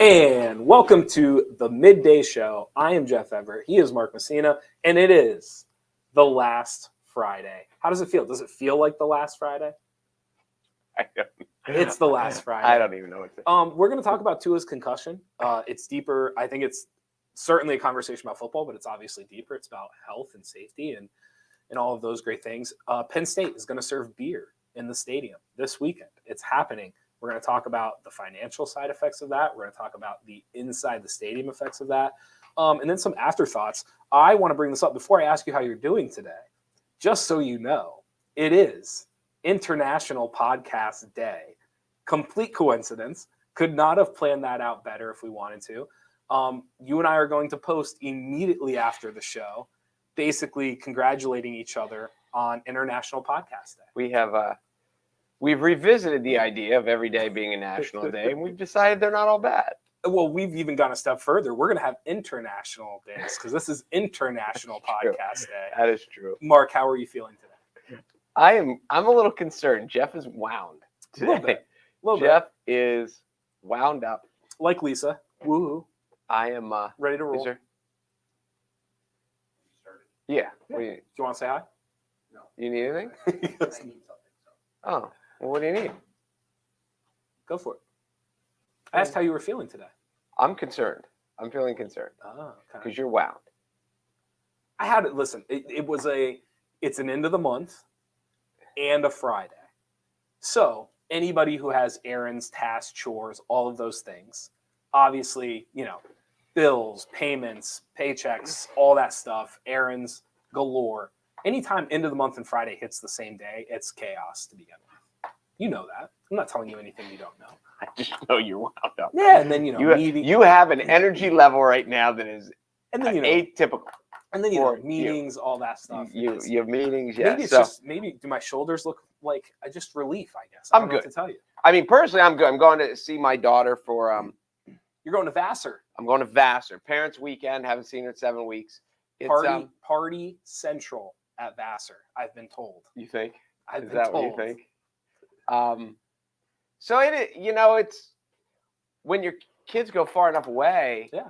And welcome to the Midday Show. I am Jeff Everett. He is Mark Messina, and it is the last Friday. How does it feel? Does it feel like the last Friday? It's the last Friday. I don't even know what to We're going to talk about Tua's concussion. It's deeper. I think it's certainly a conversation about football, but it's obviously deeper. It's about health and safety and all of those great things. Penn State is going to serve beer in the stadium this weekend. It's happening. We're going to talk about the financial side effects of that. We're going to talk about the inside the stadium effects of that. And then some afterthoughts. I want to bring this up before I ask you how you're doing today. Just so you know, it is International Podcast Day. Complete coincidence. Could not have planned that out better if we wanted to. You and I are going to post immediately after the show, basically congratulating each other on International Podcast Day. We've revisited the idea of every day being a national day, and we've decided they're not all bad. Well, we've even gone a step further. We're going to have international days because this is International Podcast Day. That is true. Mark, how are you feeling today? I'm a little concerned. Jeff is wound today. A little bit. Jeff is wound up. Like Lisa. Woohoo. I am ready to roll. Yeah. Do you want to say hi? No. You need anything? I need something. Oh, well, what do you need? Go for it. I asked how you were feeling today. I'm concerned. I'm feeling concerned. Oh, okay. Because you're wound. I had it. Listen, it's an end of the month and a Friday. So anybody who has errands, tasks, chores, all of those things, obviously, bills, payments, paychecks, all that stuff, errands galore. Anytime end of the month and Friday hits the same day, it's chaos to begin with. You know that. I'm not telling you anything you don't know. I just know you're wound up. Yeah, and then you have an energy level right now that is atypical. And then meetings, all that stuff. You have meetings, yeah. Maybe do my shoulders look like just relief? I guess I'm good. What to tell you. I mean, personally, I'm good. I'm going to see my daughter for. You're going to Vassar. I'm going to Vassar. Parents' weekend. Haven't seen her in 7 weeks. It's, party central at Vassar. I've been told. You think? I've been told. What you think? So it's when your kids go far enough away. Yeah.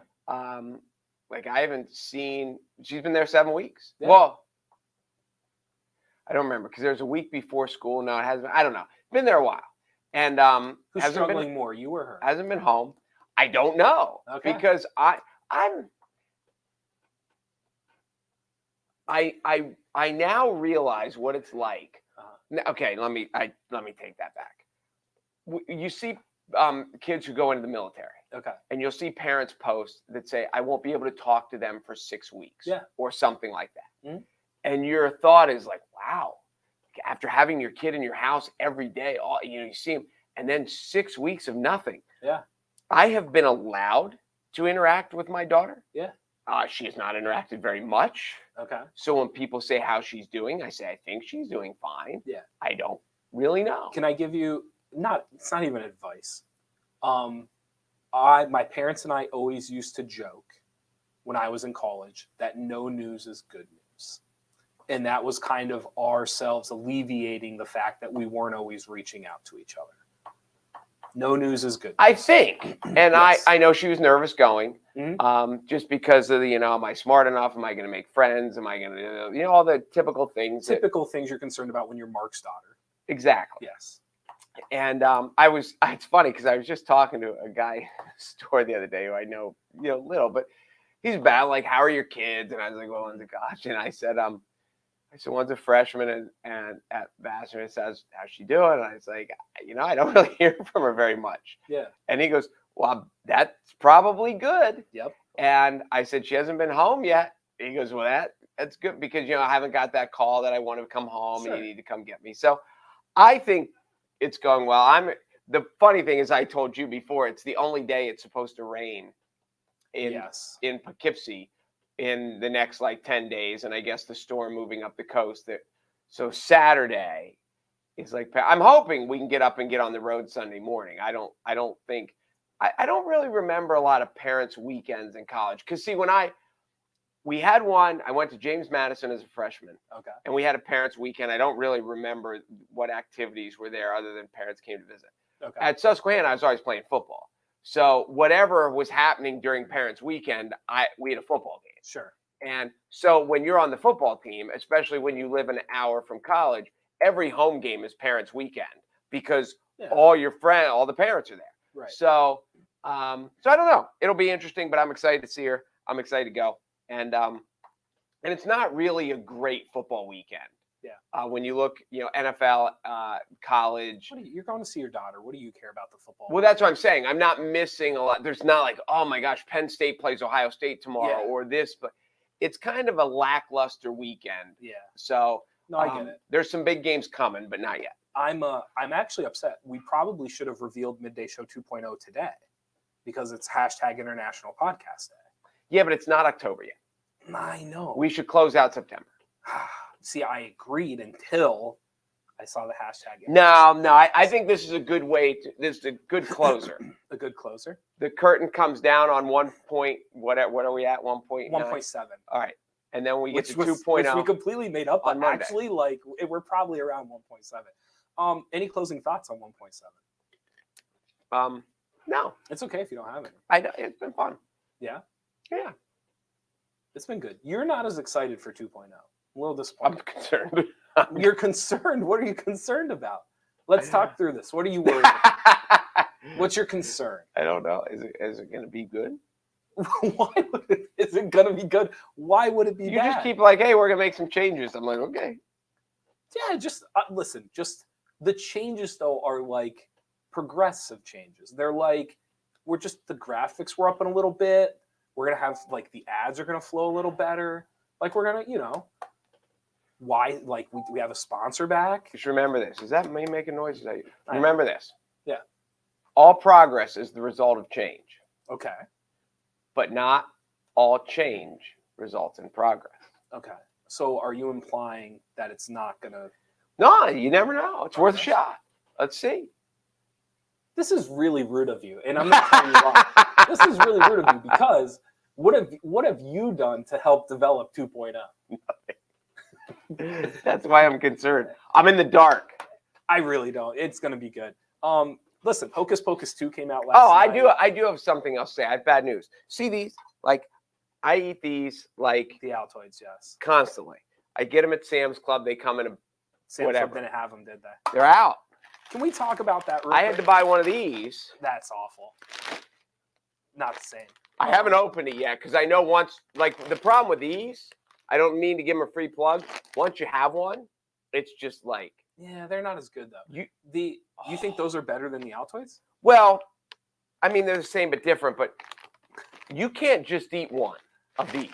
Like I haven't seen. She's been there 7 weeks. Yeah. Well, I don't remember because there's a week before school. No, it hasn't been. I don't know. Been there a while. And who's struggling more, you or her? Hasn't been home. I don't know. Okay. Because I now realize what it's like. Okay, let me take that back. You see kids who go into the military. Okay. And you'll see parents post that say, I won't be able to talk to them for 6 weeks. Yeah. Or something like that. Mm-hmm. And your thought is like, wow, after having your kid in your house every day, you see him, and then 6 weeks of nothing. Yeah. I have been allowed to interact with my daughter. Yeah. She has not interacted very much. Okay. So when people say how she's doing, I say, I think she's doing fine. Yeah. I don't really know. Can I give you it's not even advice. My parents and I always used to joke when I was in college that no news is good news. And that was kind of ourselves alleviating the fact that we weren't always reaching out to each other. No news is good news. I think. And yes. I know she was nervous going. Mm-hmm. Just because of am I smart enough? Am I going to make friends? Am I going to, all the typical things. Things you're concerned about when you're Mark's daughter. Exactly. Yes. And it's funny because I was just talking to a guy in the store the other day who I know, little, but he's bad. Like, how are your kids? And I was like, well, gosh. And I said, one's a freshman and at Vassar, and says, how's she doing? And I was like, I don't really hear from her very much. Yeah. And he goes, well, that's probably good. Yep. And I said, she hasn't been home yet. He goes, well, that's good because, I haven't got that call that I want to come home. Sure. And you need to come get me. So I think it's going well. The funny thing is I told you before, it's the only day it's supposed to rain in Poughkeepsie in the next 10 days. And I guess the storm moving up the coast. So Saturday is I'm hoping we can get up and get on the road Sunday morning. I don't really remember a lot of parents' weekends in college. Because see, we had one, I went to James Madison as a freshman. Okay. And we had a parents' weekend. I don't really remember what activities were there other than parents came to visit. Okay. At Susquehanna, I was always playing football. So whatever was happening during Parents Weekend, we had a football game. Sure. And so when you're on the football team, especially when you live an hour from college, every home game is Parents Weekend because all the parents are there. Right. So I don't know. It'll be interesting, but I'm excited to see her. I'm excited to go. And it's not really a great football weekend. Yeah. When you look, NFL, college. You're going to see your daughter. What do you care about the football? Well, that's what I'm saying. I'm not missing a lot. There's not like, oh my gosh, Penn State plays Ohio State tomorrow or this, but it's kind of a lackluster weekend. Yeah. So no, I get it. There's some big games coming, but not yet. I'm actually upset. We probably should have revealed Midday Show 2.0 today because it's #International Podcast Day. Yeah, but it's not October yet. I know. We should close out September. See, I agreed until I saw the hashtag. No. I think this is a good this is a good closer. A good closer. The curtain comes down on 1 point. What are we at? 1.9? 1.7. All right. And then we get to 2.0. Which we completely made up. On But Monday. actually, we're probably around 1.7. Any closing thoughts on 1.7? No. It's okay if you don't have it. It's been fun. Yeah? Yeah. It's been good. You're not as excited for 2.0. A little disappointed. I'm concerned. You're concerned. What are you concerned about? Let's talk through this. What are you worried about? What's your concern? I don't know. Is it going to be good? Why is it going to be good? Why would it be You bad? just keep like, hey, we're going to make some changes. I'm like, okay. Yeah, just listen. Just the changes though are like progressive changes. They're like the graphics were up in a little bit. We're gonna have like the ads are gonna flow a little better. Like we're gonna, why like we have a sponsor back. Just remember this. Is that me making noises? I Remember this. Yeah. All progress is the result of change, Okay. but not all change results in progress. Okay. So are you implying that it's not gonna? No, you never know. It's worth a shot. Let's see. This is really rude of you, and I'm not telling you why. This is really rude of you because what have you done to help develop 2.0? That's why I'm concerned. I'm in the dark. I really don't. It's going to be good. Listen, Hocus Pocus 2 came out last night. I do have something else to say. I have bad news. See these? Like, I eat these like The Altoids, yes. constantly. I get them at Sam's Club. They come in Sam's whatever. Club didn't have them, did they? they're out. Can we talk about that real I had to quick? buy one of these. That's awful. Not the same. I haven't opened it yet because I know once, like the problem with these, I don't mean to give them a free plug. Once you have one, it's just like. Yeah, they're not as good though. You think those are better than the Altoids? Well, I mean, they're the same but different, but you can't just eat one of these.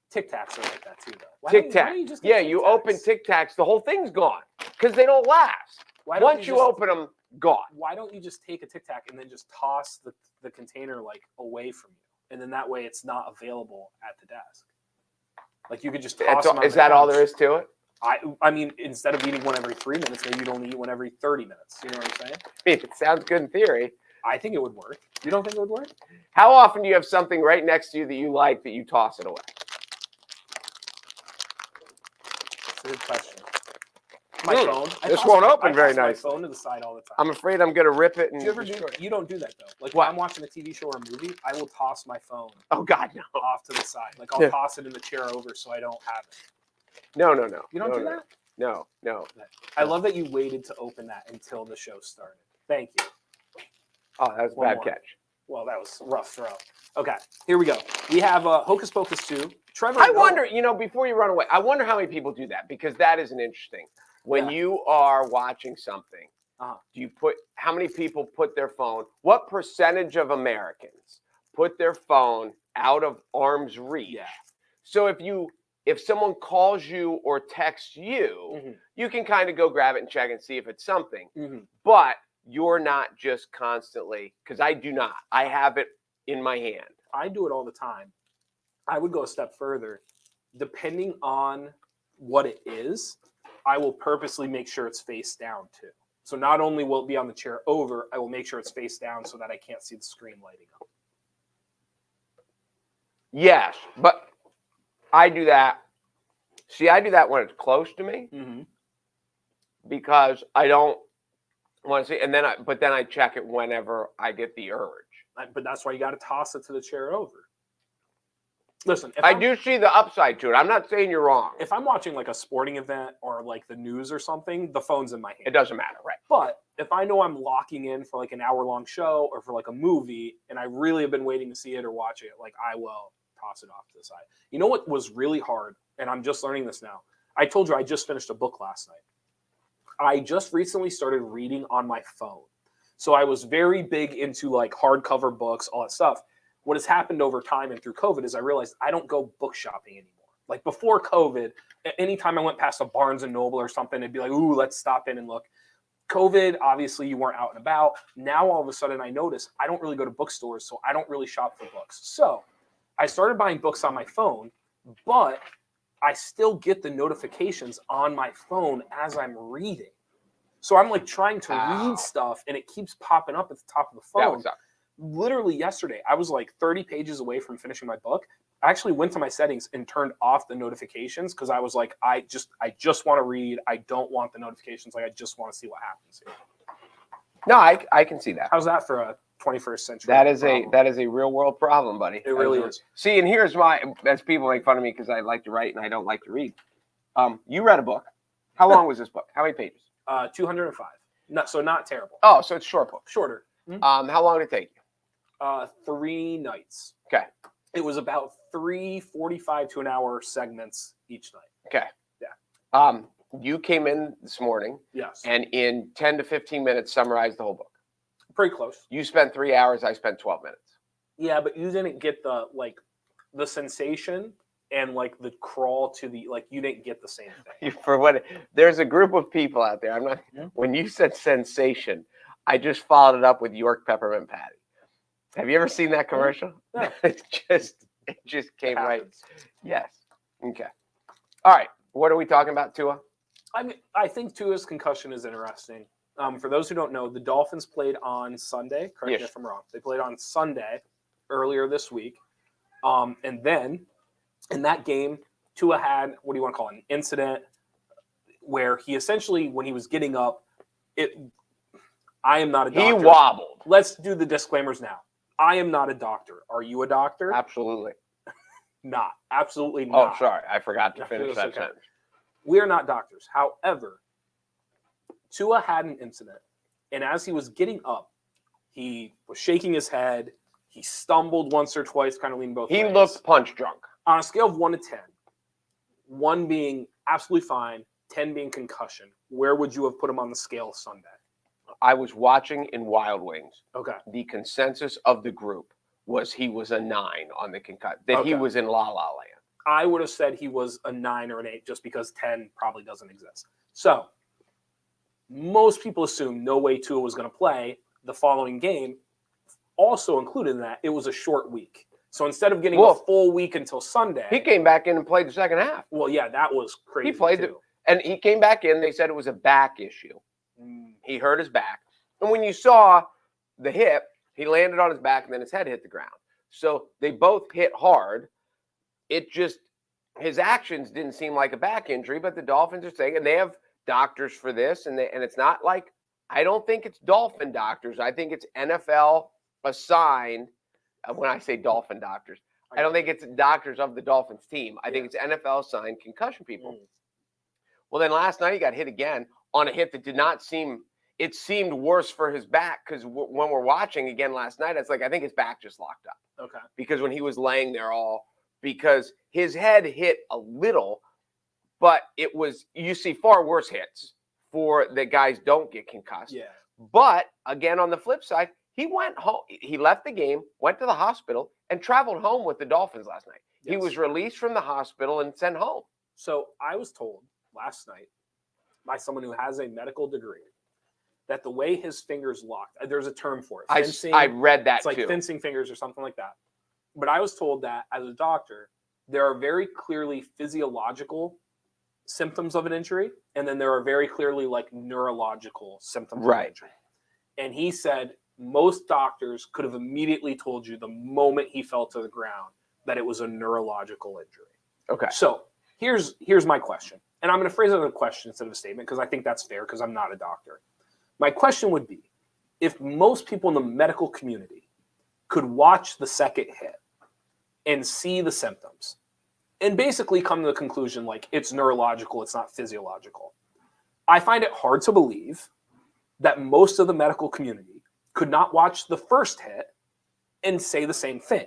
Tic Tacs are like that too though. Tic Tac. Yeah, you open Tic Tacs, the whole thing's gone because they don't last. Once you open them, gone. Why don't you just take a Tic Tac and then just toss the container like away from you? And then that way it's not available at the desk. Like you could just toss them on Is the that all couch. there is to it? I mean, instead of eating one every 3 minutes, maybe you'd only eat one every 30 minutes. You know what I'm saying? I mean, it sounds good in theory. I think it would work. You don't think it would work? How often do you have something right next to you that you like that you toss it away? That's a good question. My phone. This won't open very I nice. toss my phone to the side all the time. I'm afraid I'm going to rip it. And Do you ever do? destroy it. You don't do that though. Like What? when I'm watching a TV show or a movie, I will toss my phone Oh, God, no. off to the side. Like I'll Yeah. toss it in the chair over so I don't have it. No. You don't do that? No. I love that you waited to open that until the show started. Thank you. Oh, that was a One bad more. catch. Well, that was a rough throw. Okay, here we go. We have Hocus Pocus 2. Trevor. I Noah. wonder, before you run away, I wonder how many people do that because that isn't interesting. When you are watching something, do you how many people put their phone, what percentage of Americans put their phone out of arm's reach? Yeah. So if someone calls you or texts you, you can kind of go grab it and check and see if it's something. But you're not just constantly, because I do not. I have it in my hand. I do it all the time. I would go a step further. Depending on what it is, I will purposely make sure it's face down too. So not only will it be on the chair over, I will make sure it's face down so that I can't see the screen lighting up. Yes, but I do that. See, I do that when it's close to me because I don't Want to see, and then I check it whenever I get the urge. But that's why you got to toss it to the chair over. Listen, I do see the upside to it. I'm not saying you're wrong. If I'm watching like a sporting event or like the news or something, the phone's in my hand. It doesn't matter, right? But if I know I'm locking in for like an hour-long show or for like a movie, and I really have been waiting to see it or watch it, like I will toss it off to the side. You know what was really hard, and I'm just learning this now. I told you I just finished a book last night. I just recently started reading on my phone. So I was very big into like hardcover books, all that stuff. What has happened over time and through COVID is I realized I don't go book shopping anymore. Like before COVID, anytime I went past a Barnes and Noble or something, it'd be like, ooh, let's stop in and look. COVID, obviously you weren't out and about. Now all of a sudden I notice I don't really go to bookstores, so I don't really shop for books. So I started buying books on my phone, but I still get the notifications on my phone as I'm reading. So I'm like trying to read stuff and it keeps popping up at the top of the phone. Literally yesterday, I was like 30 pages away from finishing my book. I actually went to my settings and turned off the notifications because I was like, I just want to read. I don't want the notifications. Like I just want to see what happens here. No, I can see that. How's that for a 21st century? That is a real world problem, buddy. It really is. See, and here's why, as people make fun of me because I like to write and I don't like to read. You read a book. How long was this book? How many pages? 205. So not terrible. Oh, so it's a short book. Shorter. Mm-hmm. How long did it take you? 3 nights. Okay. It was about 3:45 to an hour segments each night. Okay. Yeah. You came in this morning. Yes. And in 10 to 15 minutes summarized the whole book. Pretty close. You spent 3 hours. I spent 12 minutes. Yeah, but you didn't get the sensation and like the crawl to the you didn't get the same thing. There's a group of people out there. When you said sensation, I just followed it up with York peppermint patty. Have you ever seen that commercial? No. It just came right. Yes. Okay. All right. What are we talking about, Tua? I think Tua's concussion is interesting. For those who don't know, the Dolphins played on Sunday. Correct me if I'm wrong. They played on Sunday earlier this week. And then in that game, Tua had, what do you want to call it, an incident where he essentially, when he was getting up, I am not a doctor. He wobbled. Let's do the disclaimers now. I am not a doctor. Are you a doctor? Absolutely. Not. Absolutely not. Oh, sorry. I forgot to finish that sentence. We are not doctors. However, Tua had an incident, and as he was getting up, he was shaking his head. He stumbled once or twice, kind of leaning both ways. He looked punch drunk. On a scale of 1 to 10, 1 being absolutely fine, 10 being concussion, where would you have put him on the scale Sunday? I was watching in Wild Wings. Okay. The consensus of the group was he was a 9 on the concussion, that he was in La La Land. I would have said he was a 9 or an 8 just because 10 probably doesn't exist. So most people assume no way Tua was going to play the following game. Also included in that, it was a short week. So instead of getting a full week until Sunday. He came back in and played the second half. Well, yeah, that was crazy. He played and he came back in. They said it was a back issue. He hurt his back. And when you saw the hip, he landed on his back and then his head hit the ground. So they both hit hard. It just, his actions didn't seem like a back injury, but the Dolphins are saying, and they have doctors for this, and it's not like, I don't think it's Dolphin doctors. I think it's NFL assigned. When I say Dolphin doctors, I don't think it's doctors of the Dolphins team. I think it's NFL assigned concussion people. Well, then last night he got hit again on a hit that did not seem, it seemed worse for his back because when we're watching again last night, it's like, I think his back just locked up. Okay. Because when he was laying there because his head hit a little, but it was, you see far worse hits for the guys don't get concussed. Yeah. But again, on the flip side, he went home. He left the game, went to the hospital, and traveled home with the Dolphins last night. Yes. He was released from the hospital and sent home. So I was told last night by someone who has a medical degree that the way his fingers locked, there's a term for it. Fencing, I read that it's like fencing fingers or something like that. But I was told that as a doctor, there are very clearly physiological symptoms of an injury, and then there are very clearly like neurological symptoms of an injury. And he said most doctors could have immediately told you the moment he fell to the ground that it was a neurological injury. Okay. So here's my question. And I'm going to phrase it as a question instead of a statement because I think that's fair because I'm not a doctor. My question would be, if most people in the medical community could watch the second hit and see the symptoms and basically come to the conclusion like it's neurological, it's not physiological, I find it hard to believe that most of the medical community could not watch the first hit and say the same thing.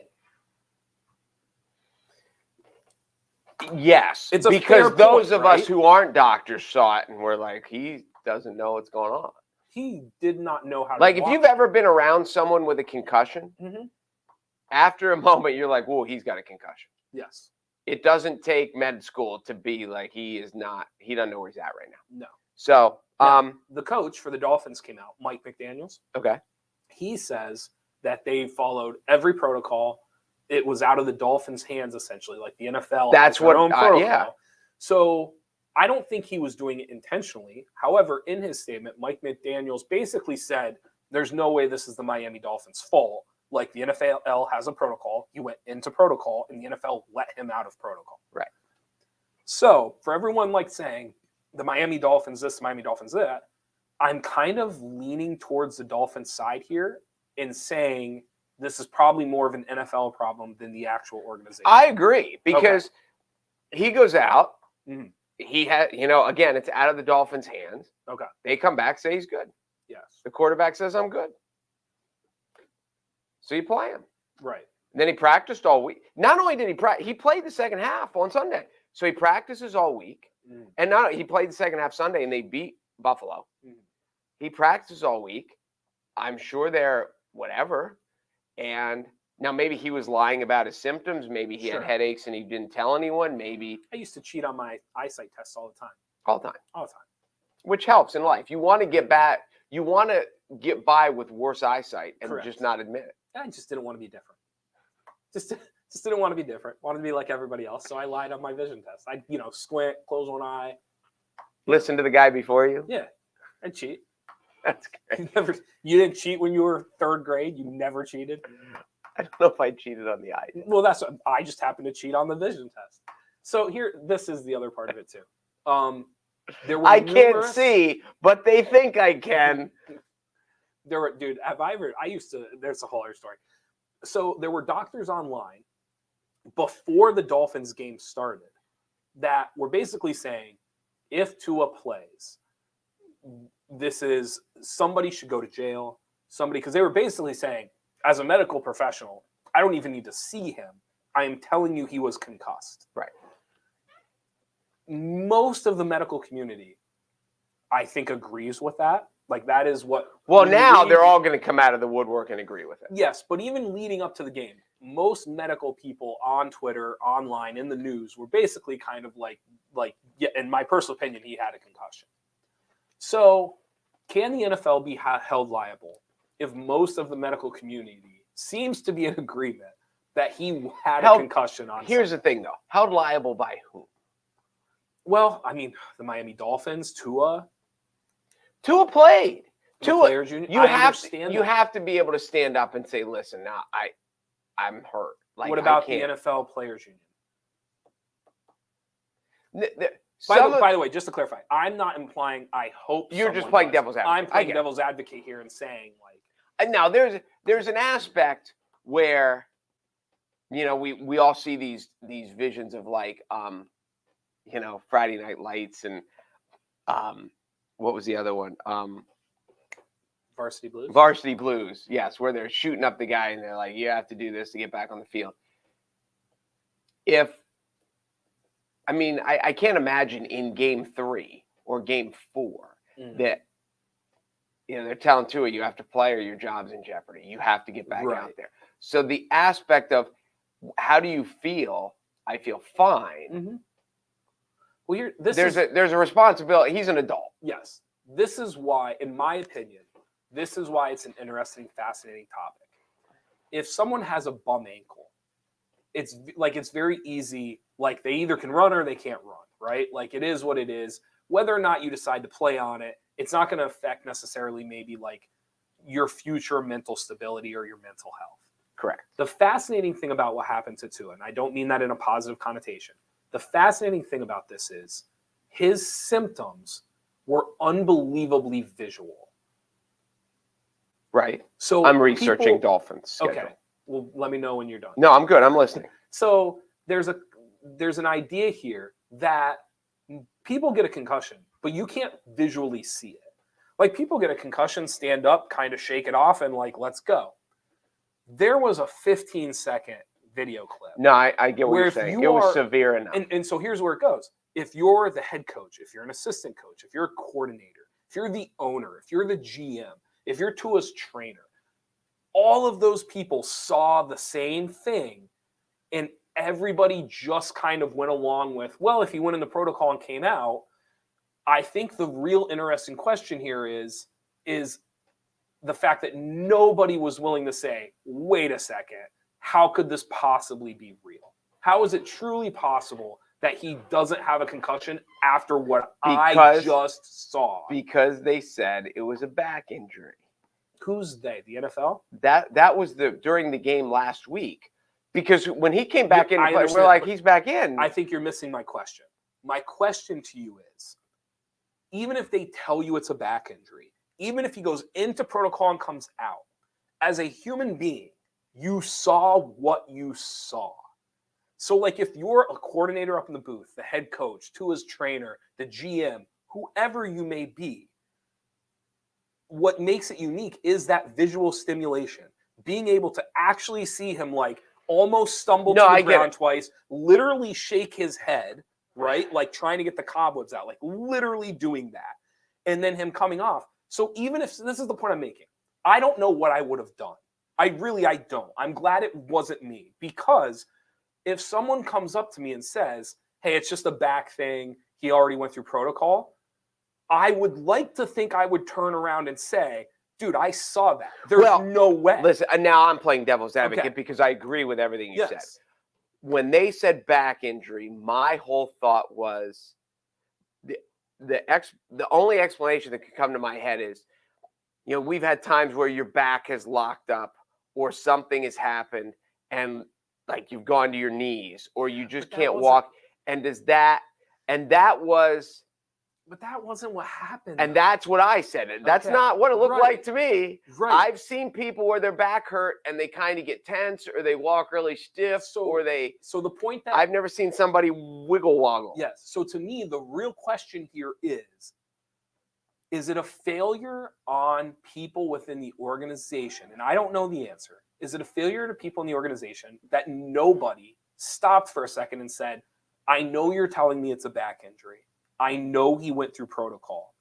Yes, it's because those of right? us who aren't doctors saw it and we're like, he doesn't know what's going on. He did not know how to Like, if you've ever been around someone with a concussion, after a moment, you're like, whoa, he's got a concussion. Yes. It doesn't take med school to be like, he doesn't know where he's at right now. No. So, the coach for the Dolphins came out, Mike McDaniels. Okay. He says that they followed every protocol. It was out of the Dolphins' hands, essentially, like the NFL. That's has their own protocol. Yeah. So I don't think he was doing it intentionally. However, in his statement, Mike McDaniels basically said, there's no way this is the Miami Dolphins' fault. Like, the NFL has a protocol. He went into protocol, and the NFL let him out of protocol. Right. So for everyone like saying the Miami Dolphins this, Miami Dolphins that, I'm kind of leaning towards the Dolphins side here in saying this is probably more of an NFL problem than the actual organization. I agree, because he goes out. He had, again, it's out of the Dolphins' hands. Okay. They come back, say he's good. Yes. The quarterback says, I'm good. So you play him. Right. And then he practiced all week. Not only did he played the second half on Sunday. So he practices all week. And he played the second half Sunday, and they beat Buffalo. He practices all week. I'm sure they're whatever. And now maybe he was lying about his symptoms. Maybe he had headaches and he didn't tell anyone. Maybe I used to cheat on my eyesight tests all the time. All the time. All the time. Which helps in life. You want to get back. You want to get by with worse eyesight and just not admit it. I just didn't want to be different. Just didn't want to be different. Wanted to be like everybody else. So I lied on my vision test. I, squint, close one eye. Listen to the guy before you. Yeah, I'd cheat. That's great. You didn't cheat when you were third grade. You never cheated. I don't know if I cheated on the eye. Well, that's what I just happened to cheat on the vision test. So this is the other part of it too. I can't see, but they think I can. There's a whole other story. So there were doctors online before the Dolphins game started that were basically saying, if Tua plays, somebody should go to jail. Because they were basically saying, as a medical professional, I don't even need to see him. I am telling you he was concussed. Right. Most of the medical community, I think, agrees with that. Like, that is what... Well, now they're all going to come out of the woodwork and agree with it. Yes, but even leading up to the game, most medical people on Twitter, online, in the news, were basically kind of like, yeah, in my personal opinion, he had a concussion. So, can the NFL be held liable if most of the medical community seems to be in agreement that he had a concussion on Here's Sunday? the thing, though. Held liable by whom? Well, I mean, the Miami Dolphins, Tua played. Players Union. You have to be able to stand up and say, listen, now I'm hurt. Like, what about the NFL Players Union? By the way, just to clarify, I'm not implying I hope you're just playing devil's advocate. I'm playing devil's advocate here and saying, like, and now there's an aspect where, we all see these visions of, like, Friday Night Lights and what was the other one? Varsity Blues. Varsity Blues, yes, where they're shooting up the guy and they're like, you have to do this to get back on the field. I can't imagine in game 3 or game 4 that, they're telling Tua, you have to play or your job's in jeopardy. You have to get back out there. So the aspect of how do you feel? I feel fine. Well, there's a responsibility. He's an adult. Yes. This is why, in my opinion, it's an interesting, fascinating topic. If someone has a bum ankle, it's very easy. Like, they either can run or they can't run, right? Like, it is what it is. Whether or not you decide to play on it, it's not going to affect necessarily maybe like your future mental stability or your mental health. Correct. The fascinating thing about what happened to Tua, and I don't mean that in a positive connotation, the fascinating thing about this is his symptoms were unbelievably visual. Right. So I'm researching people, Dolphins schedule. okay. Well, let me know when you're done. No, I'm good. I'm listening. So there's an idea here that people get a concussion, but you can't visually see it. Like people get a concussion, stand up, kind of shake it off, and like, let's go. There was a 15-second video clip. No, I get what where you're if saying. you It was are- severe enough. And so here's where it goes. If you're the head coach, if you're an assistant coach, if you're a coordinator, if you're the owner, if you're the GM, if you're Tua's trainer, all of those people saw the same thing, and everybody just kind of went along with, well, if he went in the protocol and came out. I think the real interesting question here is the fact that nobody was willing to say, wait a second, how could this possibly be real? How is it truly possible that he doesn't have a concussion after what I just saw? Because they said it was a back injury. Who's they? The NFL? That was during the game last week. Because when he came back in, I understand, we're like, but he's back in. I think you're missing my question. My question to you is, even if they tell you it's a back injury, even if he goes into protocol and comes out, as a human being, you saw what you saw. So, like, if you're a coordinator up in the booth, the head coach, Tua's trainer, the GM, whoever you may be, what makes it unique is that visual stimulation. Being able to actually see him, like, almost stumble to the ground twice, literally shake his head, right? Like trying to get the cobwebs out, like literally doing that. And then him coming off. So even if this is the point I'm making, I don't know what I would have done. I don't. I'm glad it wasn't me, because if someone comes up to me and says, hey, it's just a back thing, he already went through protocol, I would like to think I would turn around and say, dude, I saw that. There's no way. Listen, now I'm playing devil's advocate because I agree with everything you said. When they said back injury, my whole thought was the only explanation that could come to my head is, we've had times where your back has locked up or something has happened and like you've gone to your knees or you just can't walk. But that wasn't what happened. And that's what I said. That's not what it looked like to me. Right. I've seen people where their back hurt and they kind of get tense or they walk really stiff So the point that I've never seen somebody wiggle woggle. Yes. So to me, the real question here is it a failure on people within the organization? And I don't know the answer. Is it a failure to people in the organization that nobody stopped for a second and said, I know you're telling me it's a back injury. I know he went through protocol,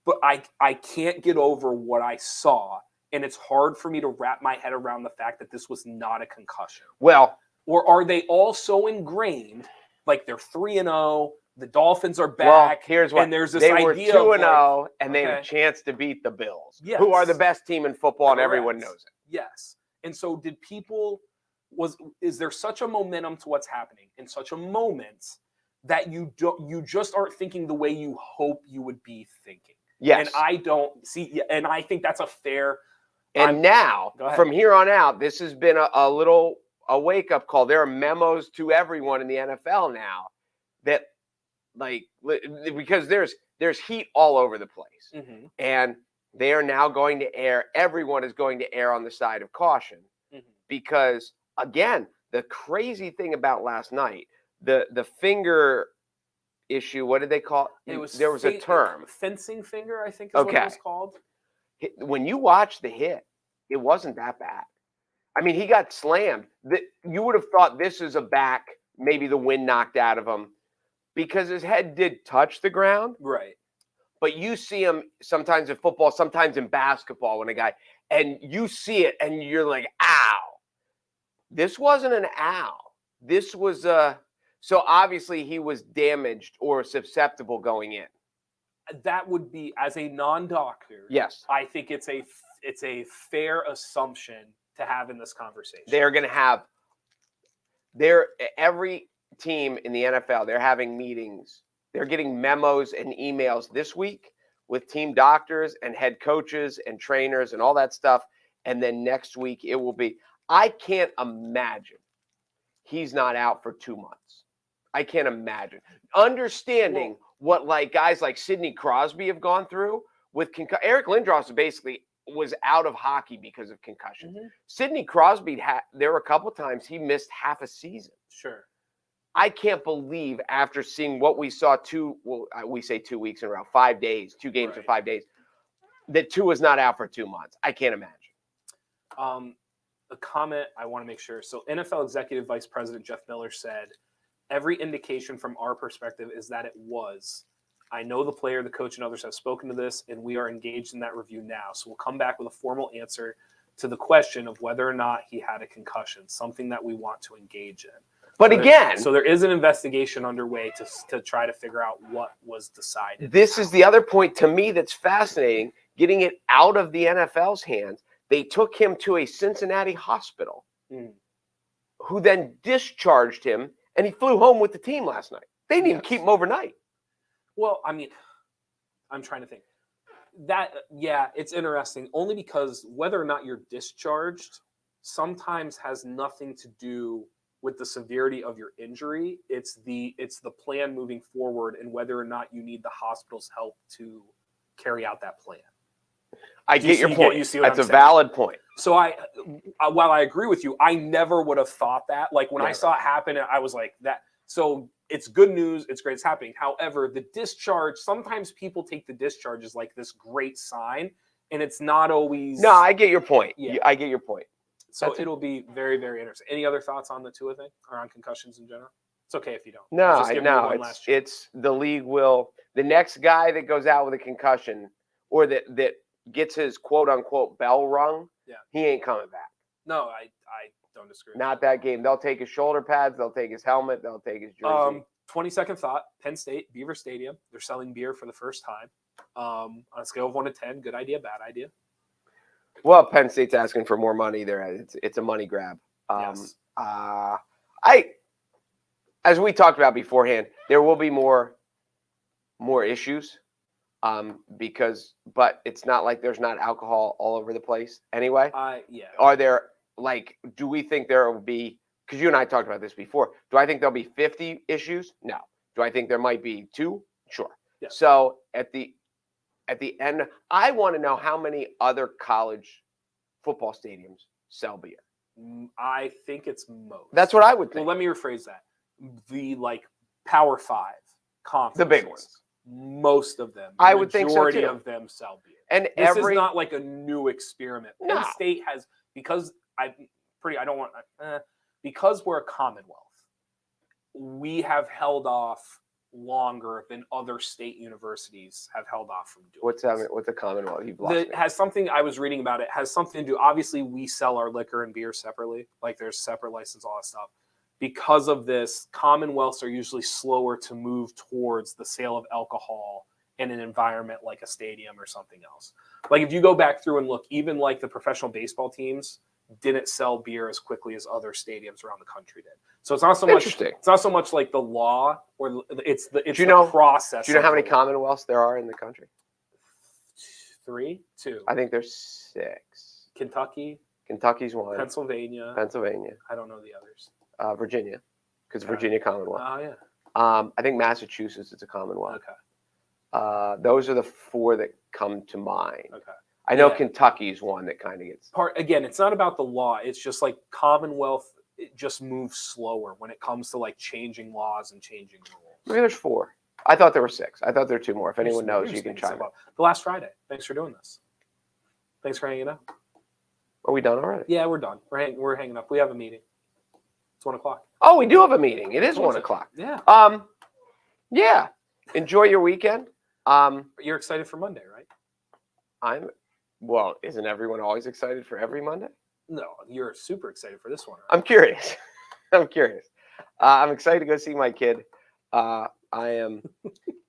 but I can't get over what I saw, and it's hard for me to wrap my head around the fact that this was not a concussion. Well, or are they all so ingrained, like they're 3-0, the Dolphins are back, well, here's what, and there's this they idea were 2-0, like, and they had a chance to beat the Bills, yes, who are the best team in football, and everyone knows it. Yes. And so is there such a momentum to what's happening in such a moment that you just aren't thinking the way you hope you would be thinking? Yes. And I don't see, and I think that's a fair. And now, from here on out, this has been a wake-up call. There are memos to everyone in the NFL now that, like, because there's heat all over the place. Mm-hmm. And they are now going to err. Everyone is going to err on the side of caution. Mm-hmm. Because, again, the crazy thing about last night, the finger issue, what did they call it? There was a term. Fencing finger, I think is what it was called. When you watch the hit, it wasn't that bad. I mean, he got slammed. You would have thought this is a back, maybe the wind knocked out of him, because his head did touch the ground. Right. But you see him sometimes in football, sometimes in basketball when a guy, and you see it and you're like, ow. This wasn't an ow. This was so obviously he was damaged or susceptible going in. That would be, as a non-doctor, yes, I think it's a fair assumption to have in this conversation. They're going to have every team in the NFL, they're having meetings. They're getting memos and emails this week with team doctors and head coaches and trainers and all that stuff. And then next week it will be, I can't imagine he's not out for 2 months. I can't imagine. Understanding what like guys like Sidney Crosby have gone through with Eric Lindros is basically was out of hockey because of concussion. Mm-hmm. Sidney Crosby, there were a couple times he missed half a season. Sure. I can't believe after seeing what we saw we say 2 weeks in a row, 5 days, 2 games in 5 days, that Tua is not out for 2 months. I can't imagine. A comment I want to make sure. So NFL Executive Vice President Jeff Miller said, every indication from our perspective is that it was. I know the player, the coach, and others have spoken to this, and we are engaged in that review now. So we'll come back with a formal answer to the question of whether or not he had a concussion, something that we want to engage in. But again, so there is an investigation underway to try to figure out what was decided. This is the other point to me that's fascinating, getting it out of the NFL's hands. They took him to a Cincinnati hospital, who then discharged him, and he flew home with the team last night. They didn't even keep him overnight. Well, I mean, I'm trying to think. It's interesting, only because whether or not you're discharged sometimes has nothing to do with the severity of your injury. It's the plan moving forward and whether or not you need the hospital's help to carry out that plan. I get your point. You see what That's I'm a saying? valid point. So while I agree with you, I never would have thought that. Like when I saw it happen, I was like that. So it's good news. It's great. It's happening. However, the discharge, sometimes people take the discharge as like this great sign, and it's not always. No, I get your point. Yeah. I get your point. So it'll be very, very interesting. Any other thoughts on the Tua thing or on concussions in general? It's okay if you don't. No. It's the league will. The next guy that goes out with a concussion or that gets his quote unquote bell rung, he ain't coming back. No, I don't disagree. Not that game. They'll take his shoulder pads. They'll take his helmet. They'll take his jersey. 20-second thought. Penn State, Beaver Stadium. They're selling beer for the first time. On a scale of 1 to 10, good idea, bad idea? Well, Penn State's asking for more money there. It's a money grab. Yes. As we talked about beforehand, there will be more issues but it's not like there's not alcohol all over the place anyway. Are there, do we think there will be, because you and I talked about this before, do I think there'll be 50 issues? No. Do I think there might be 2? Sure. Yeah. So at the end, I want to know how many other college football stadiums sell beer. I think it's most. That's what I would think. Well, let me rephrase that. The Power 5 conferences. The big ones. Most of them. I would think so too. Majority of them sell beer. And this is not like a new experiment. No. Penn State has, because we're a Commonwealth, we have held off longer than other state universities have held off from doing. What's a Commonwealth? You've lost me. Has something I was reading about it has something to do. Obviously, we sell our liquor and beer separately. Like there's separate license, all that stuff. Because of this, Commonwealths are usually slower to move towards the sale of alcohol in an environment like a stadium or something else. Like if you go back through and look, even like the professional baseball teams didn't sell beer as quickly as other stadiums around the country did. So it's not so much. It's not so much like the law or it's the process. Do you know how many Commonwealths there are in the country? 3, 2. I think there's 6. Kentucky's 1. Pennsylvania. I don't know the others. Virginia, because Virginia Commonwealth. Oh yeah. I think Massachusetts is a Commonwealth. Okay. Those are the 4 that come to mind. Okay. I know Kentucky's one that kind of gets. Again, it's not about the law. It's just like Commonwealth. It just moves slower when it comes to like changing laws and changing rules. Maybe there's 4. I thought there were 6. I thought there were 2 more. If anyone knows, you can chime in. The last Friday. Thanks for doing this. Thanks for hanging out. Are we done already? Yeah, we're done. We're hanging up. We have a meeting. It's 1 o'clock. Oh, we do have a meeting. It is 1 o'clock. Yeah. Yeah. Enjoy your weekend. You're excited for Monday, right? Well, isn't everyone always excited for every Monday? No, you're super excited for this one. Right? I'm curious. I'm excited to go see my kid. I am.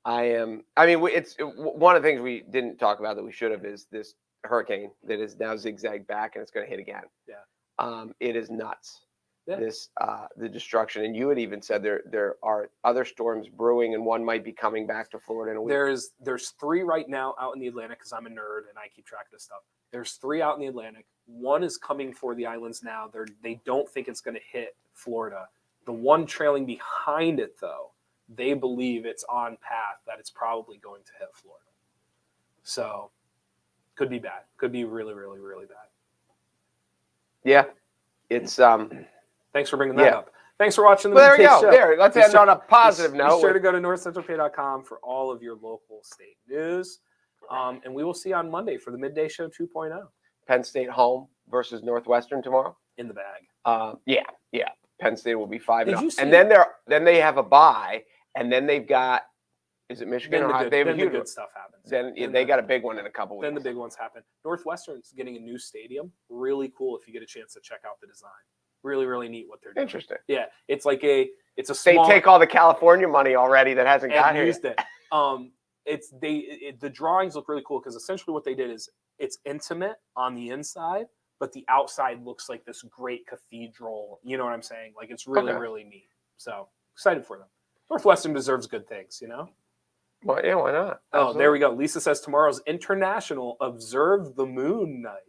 I mean, it's one of the things we didn't talk about that we should have is this hurricane that is now zigzagged back and it's going to hit again. Yeah. It is nuts. Yeah. The destruction, and you had even said there are other storms brewing, and one might be coming back to Florida in a week. There's 3 right now out in the Atlantic because I'm a nerd and I keep track of this stuff. There's 3 out in the Atlantic. 1 is coming for the islands now. They don't think it's going to hit Florida. The one trailing behind it, though, they believe it's on path that it's probably going to hit Florida. So Could be bad. Could be really, really, really bad. Yeah, it's Thanks for bringing that up. Thanks for watching the Well, there we Midday go. Show. There, let's end on a positive note. Be sure to go to NorthcentralPa.com for all of your local state news. And we will see you on Monday for the Midday Show 2.0. Penn State home versus Northwestern tomorrow. In the bag. Yeah. Penn State will be 5-0. see- And then they have a bye, and then they've got, is it Michigan or Ohio? They have a Then the huge good one. stuff happens. Then And they the- got a big one in a couple weeks. Then the big ones happen. Northwestern's getting a new stadium. Really cool if you get a chance to check out the design. Really, really neat what they're doing. Interesting. Yeah, it's like it's a They small. take all the California money already that hasn't got and here. used it. The drawings look really cool because essentially what they did is it's intimate on the inside, but the outside looks like this great cathedral. You know what I'm saying? Like it's really, Okay. really neat. So excited for them. Northwestern deserves good things, you know? Well, yeah, why not? Oh, there we go. Lisa says tomorrow's International Observe the Moon Night.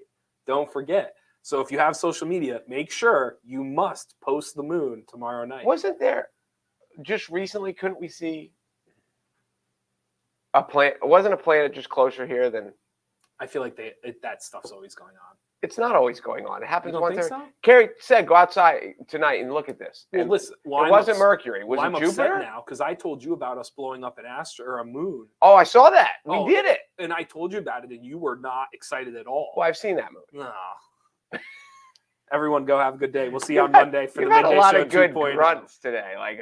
Don't forget. So if you have social media, make sure you must post the moon tomorrow night. Wasn't there just recently? Couldn't we see a planet? Wasn't a planet just closer here than? I feel like that stuff's always going on. It's not always going on. It You happens don't once. think so? Carrie said, "Go outside tonight and look at this." Well, And listen. it wasn't Mercury. Was I'm it upset Jupiter? now because I told you about us blowing up an asteroid or a moon, Oh, I saw that. We Oh. did it. and I told you about it, and you were not excited at all. Well, I've seen that movie. Nah. Everyone, go have a good day. We'll see you on Monday for the You've had Midday a lot Show of good 2.0. grunts today. Like,